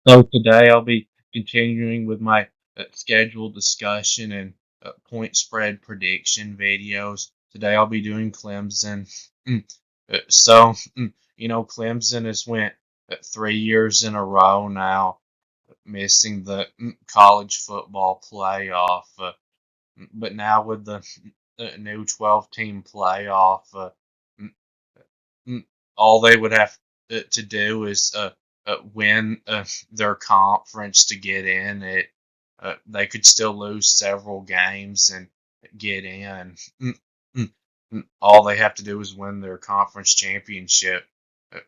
So today I'll be continuing with my scheduled discussion and point spread prediction videos. Today I'll be doing Clemson. Mm, Clemson has went 3 years in a row now, missing the college football playoff. But now with the new 12-team playoff, mm, mm, all they would have to do is win their conference to get in. They could still lose several games and get in. All they have to do is win their conference championship uh,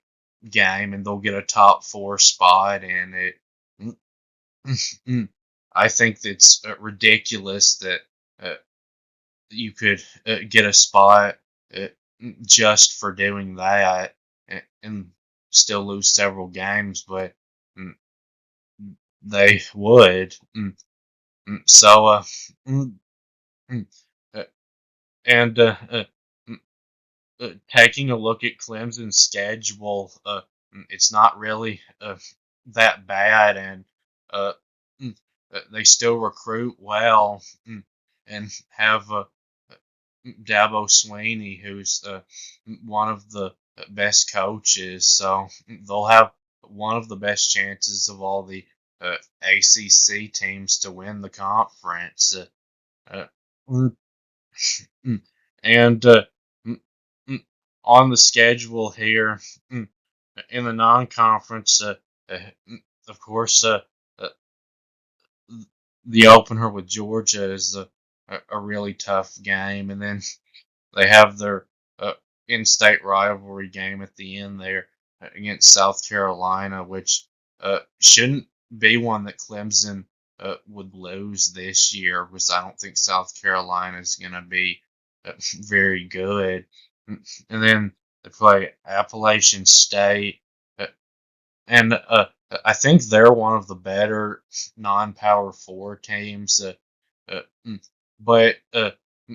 game, and they'll get a top four spot in it. Mm, I think it's ridiculous that uh, you could get a spot uh, just for doing that and still lose several games, but mm, they would. So, mm, mm, uh, and mm, taking a look at Clemson's schedule, it's not really that bad, and uh, mm, they still recruit well and have Dabo Sweeney, who's one of the best coaches. So they'll have one of the best chances of all the ACC teams to win the conference. Uh, mm, mm, and mm, mm, on the schedule here, mm, in the non-conference, uh, of course, uh, the opener with Georgia is a really tough game, and then they have their in-state rivalry game at the end there against South Carolina, which shouldn't be one that Clemson would lose this year, because I don't think South Carolina is going to be very good. And then they play Appalachian State, uh, and I think they're one of the better non-power four teams. But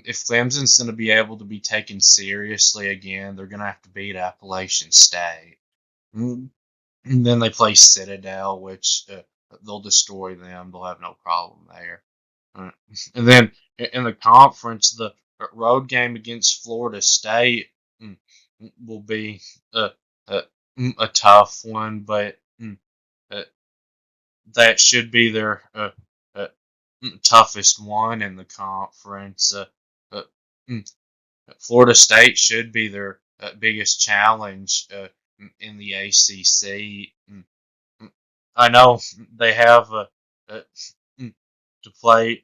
if Clemson's going to be able to be taken seriously again, they're going to have to beat Appalachian State. Mm, And then they play Citadel, which they'll destroy them. They'll have no problem there. Uh, and then in the conference, the road game against Florida State mm, will be uh, a tough one, but uh, that should be their toughest one in the conference. Uh, mm, Florida State should be their biggest challenge in the ACC. I know they have uh, to play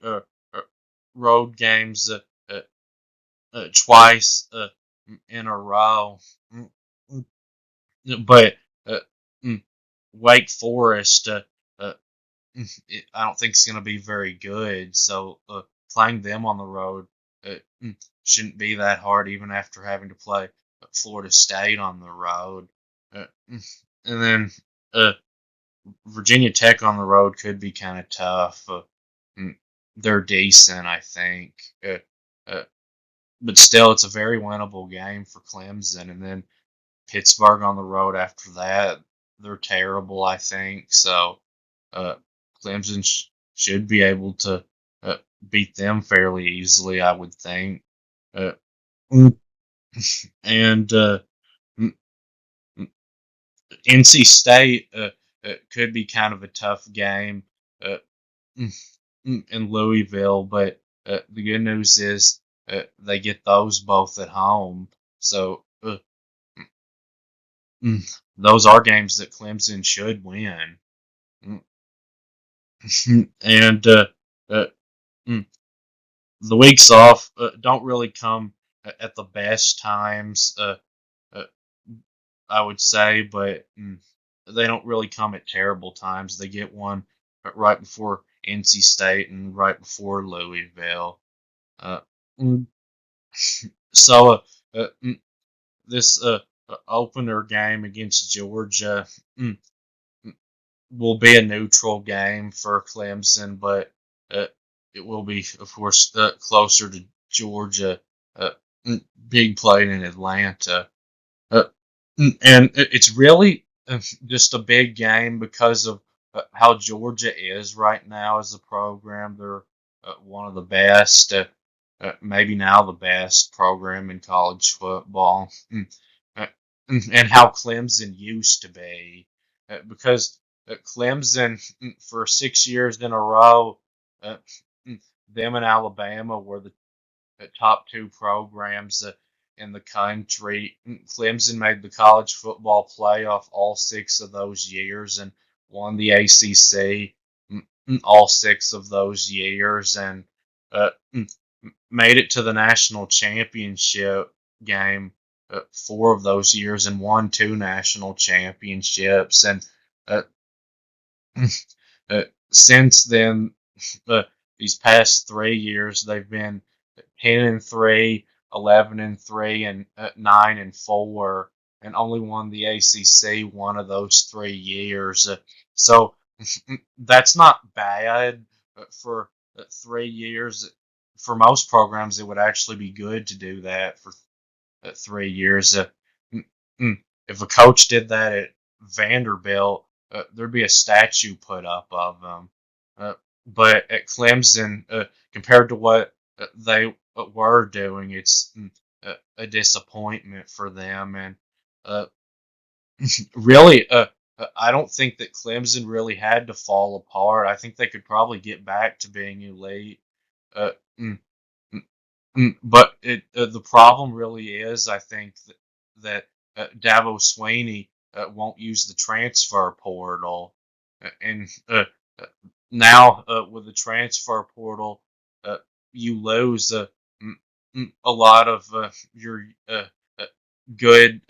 road games twice in a row, Mm, but uh, mm, Wake Forest, uh, I don't think it's going to be very good. So playing them on the road uh, shouldn't be that hard, even after having to play Florida State on the road. And then uh, Virginia Tech on the road could be kind of tough. Mm, they're decent, I think. Uh, but still, it's a very winnable game for Clemson. And then Pittsburgh on the road after that, they're terrible, I think. So uh, Clemson should be able to uh, beat them fairly easily, I would think. Uh, mm, and NC State could be kind of a tough game uh, in Louisville, but the good news is they get those both at home. So those are games that Clemson should win. Mm, and uh, mm, the weeks off don't really come at the best times, uh, I would say, but they don't really come at terrible times. They get one right before NC State and right before Louisville. Uh, mm, so this opener game against Georgia mm, will be a neutral game for Clemson, but uh, it will be, of course, closer to Georgia, uh, being played in Atlanta. Uh, and it's really just a big game because of how Georgia is right now as a program. They're one of the best, maybe now the best program in college football. Uh, and how Clemson used to be. Because Clemson, for 6 years in a row, uh, them and Alabama were the top two programs in the country. Clemson made the college football playoff all 6 of those years and won the ACC all 6 of those years and uh, made it to the national championship game 4 of those years and won two national championships. And uh, since then, uh, these past 3 years, they've been 10-3, 11-3, and 9-4, and only won the ACC 1 of those 3 years. So that's not bad for 3 years. For most programs, it would actually be good to do that for 3 years. Mm, if a coach did that at Vanderbilt, there'd be a statue put up of him. Uh, but at Clemson, compared to what they were doing, it's a disappointment for them. And uh, really, I don't think that Clemson really had to fall apart. I think they could probably get back to being elite. Uh, mm, but the problem really is, I think that Dabo Sweeney won't use the transfer portal, and uh, now with the transfer portal, uh, you lose a lot of your uh, good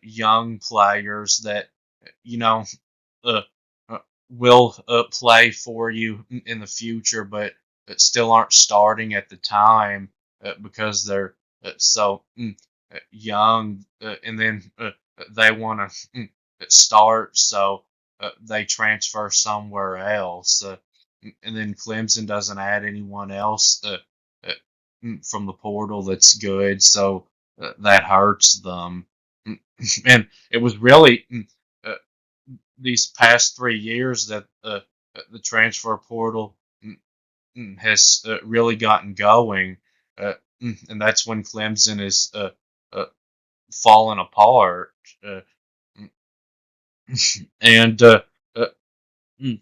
young players that you know uh, uh, will play for you in the future, but still aren't starting at the time because they're so young, and then they want to start, so they transfer somewhere else, and then Clemson doesn't add anyone else uh, from the portal that's good, so that hurts them. And it was really uh, these past 3 years that the transfer portal has really gotten going, uh, and that's when Clemson is uh, fallen apart. Uh, and uh, mm,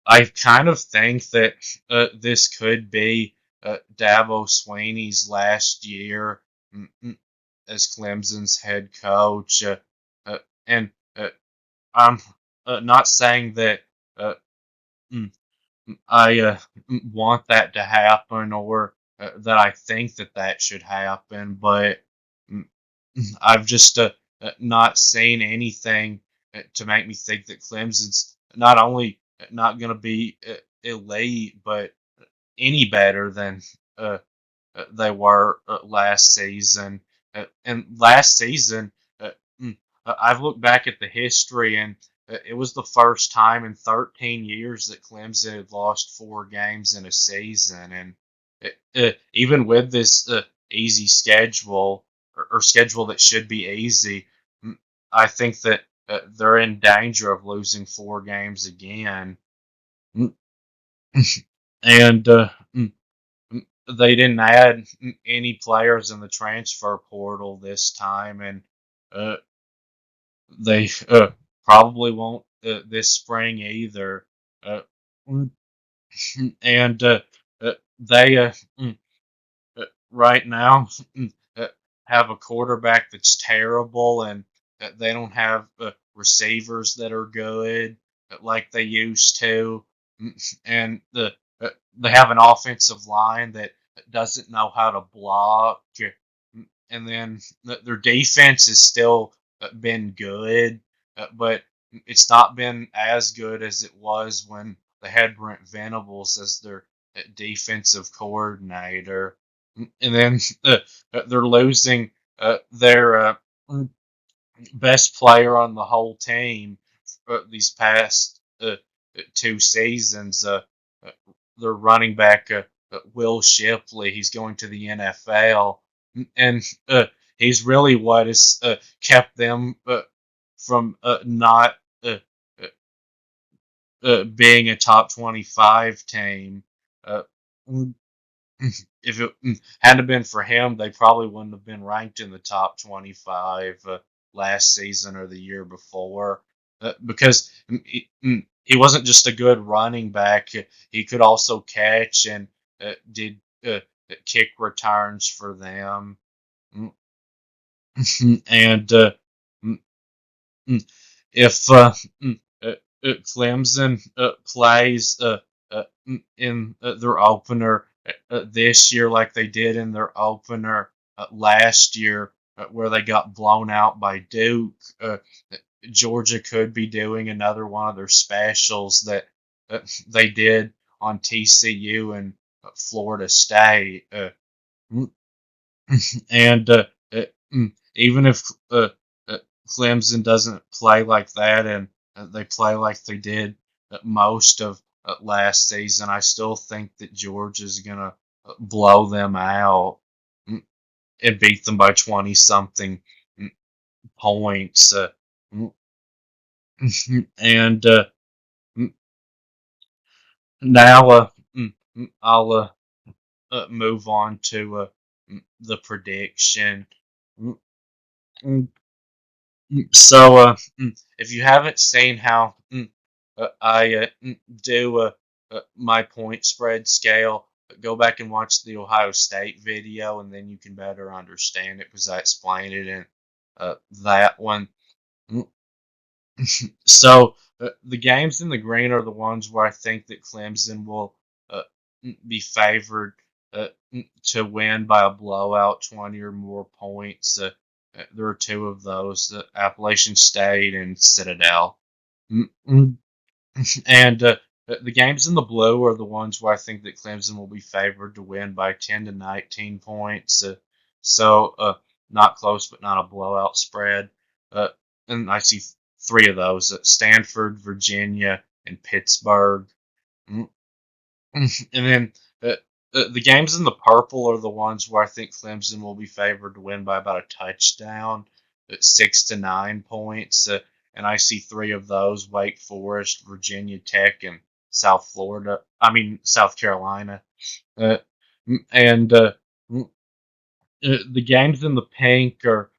I kind of think that this could be Dabo Swinney's last year as Clemson's head coach. Uh, and I'm not saying that uh, mm, I want that to happen or that I think that that should happen, but mm, I've just not seen anything to make me think that Clemson's not only not going to be elite, but any better than uh, they were last season. And last season, uh, mm, I've looked back at the history, and it was the first time in 13 years that Clemson had lost 4 games in a season. And even with this easy schedule or schedule that should be easy, I think that they're in danger of losing 4 games again. Mm, And they didn't add any players in the transfer portal this time, and uh, they probably won't this spring either. Uh, and they right now uh, have a quarterback that's terrible, and they don't have receivers that are good like they used to, and they have an offensive line that doesn't know how to block, and then their defense has still been good, but it's not been as good as it was when they had Brent Venables as their defensive coordinator. And then they're losing their best player on the whole team these past 2 seasons. Uh, their running back, Will Shipley, he's going to the NFL, and he's really what has kept them from not uh, being a top 25 team. Uh, if it hadn't been for him, they probably wouldn't have been ranked in the top 25 last season or the year before. Because he wasn't just a good running back, he could also catch and did kick returns for them. Mm, and mm, if Clemson plays in their opener this year like they did in their opener last year, where they got blown out by Duke, Georgia could be doing another one of their specials that they did on TCU and Florida State. And even if uh, Clemson doesn't play like that and they play like they did most of last season, I still think that Georgia's going to blow them out and beat them by 20 something points. And now I'll move on to the prediction. So, if you haven't seen how I do my point spread scale, go back and watch the Ohio State video, and then you can better understand it because I explained it in that one. So, the games in the green are the ones where I think that Clemson will uh, be favored to win by a blowout, 20 or more points. There are two of those: Appalachian State and Citadel. And the games in the blue are the ones where I think that Clemson will be favored to win by 10 to 19 points. So not close, but not a blowout spread. Uh, and I see three of those: Stanford, Virginia, and Pittsburgh. Mm, and then the games in the purple are the ones where I think Clemson will be favored to win by about a touchdown, at 6 to 9 points. And I see three of those: Wake Forest, Virginia Tech, and South Florida. I mean South Carolina. Uh, and the games in the pink are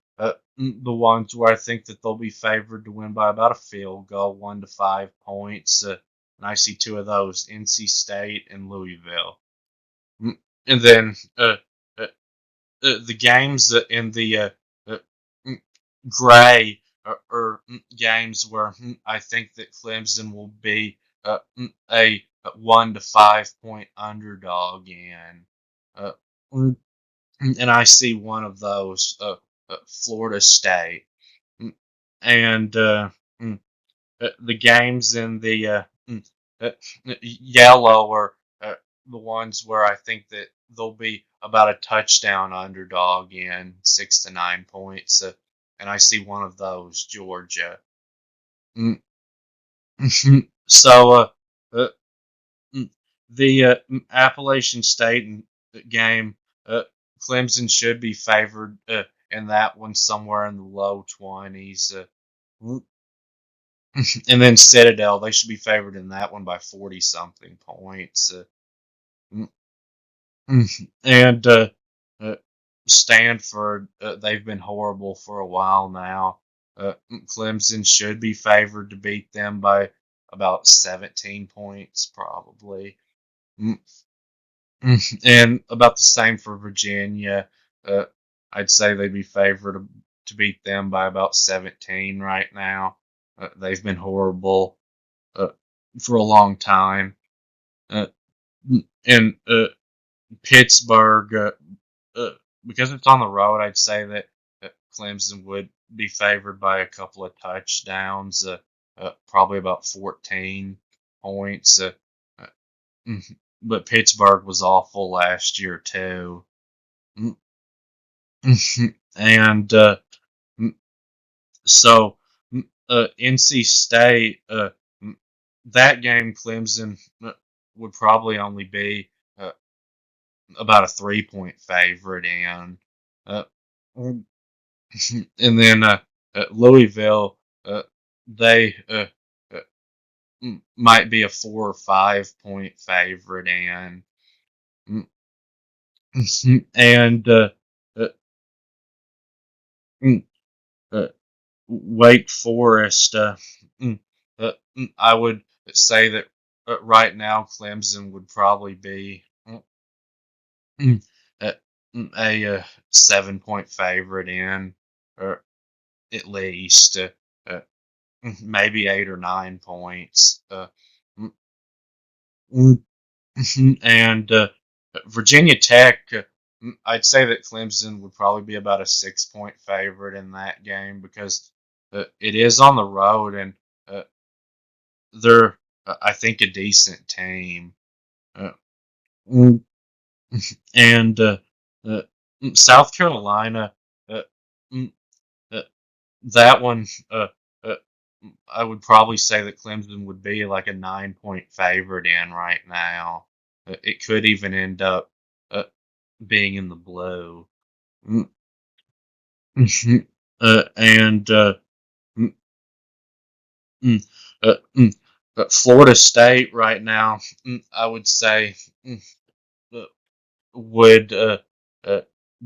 the ones where I think that they'll be favored to win by about a field goal, 1 to 5 points. And I see two of those: NC State and Louisville. And then uh, the games in the uh, mm, gray are games where I think that Clemson will be a 1 to 5 point underdog in. Uh, and I see one of those, Florida State. And the games in the uh, yellow are the ones where I think that they'll be about a touchdown underdog in, 6 to 9 points. And I see one of those, Georgia. Mm. So uh, mm, the Appalachian State game, uh, Clemson should be favored in that one somewhere in the low 20s. And then Citadel, they should be favored in that one by 40 something points. And uh, Stanford, they've been horrible for a while now. Clemson should be favored to beat them by about 17 points, probably. Mm, And about the same for Virginia. Uh, I'd say they'd be favored to beat them by about 17 right now. They've been horrible uh, for a long time. Uh, and Pittsburgh, uh, because it's on the road, I'd say that Clemson would be favored by a couple of touchdowns, probably about 14 points. Uh, but Pittsburgh was awful last year too. And so NC State, that game, Clemson would probably only be about a 3 point favorite in. Uh, and then Louisville, they might be a 4 or 5 point favorite in. Mm, and uh, mm, uh, Wake Forest. I would say that right now Clemson would probably be mm, uh, a 7 point favorite in, or at least uh, maybe 8 or 9 points. Mm, mm, and Virginia Tech. I'd say that Clemson would probably be about a 6 point favorite in that game because it is on the road and uh, they're, I think, a decent team. Uh, mm, and uh, South Carolina, uh, mm, uh, that one, uh, I would probably say that Clemson would be like a 9 point favorite in right now. It could even end up uh, being in the blue. Mm, and mm, mm, uh, mm, Florida State right now, I would say, mm, uh, would uh,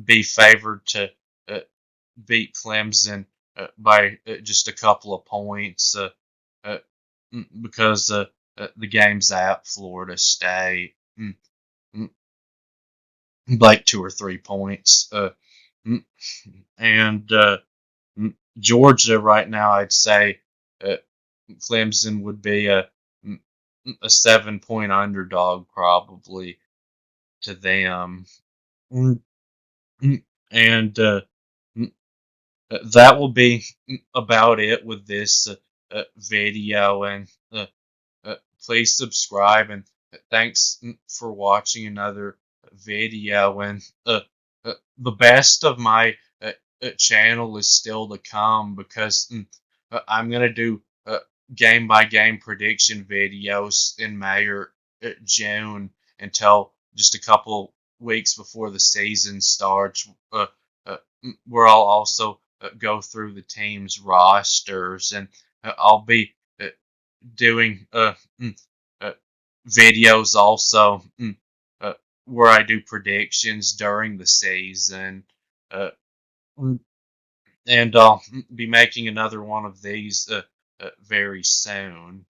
be favored to uh, beat Clemson by just a couple of points uh, because the game's at Florida State. Mm, like 2 or 3 points. Mm, and Georgia right now, I'd say uh, Clemson would be mm, a 7 point underdog probably to them. Mm, and mm, that will be about it with this video. And uh, uh, please subscribe, and thanks for watching another video. And the best of my channel is still to come because I'm gonna do game by game prediction videos in May or June until just a couple weeks before the season starts. Where I'll also go through the team's rosters, and I'll be doing uh, videos also uh, where I do predictions during the season. Uh, and I'll be making another one of these very soon.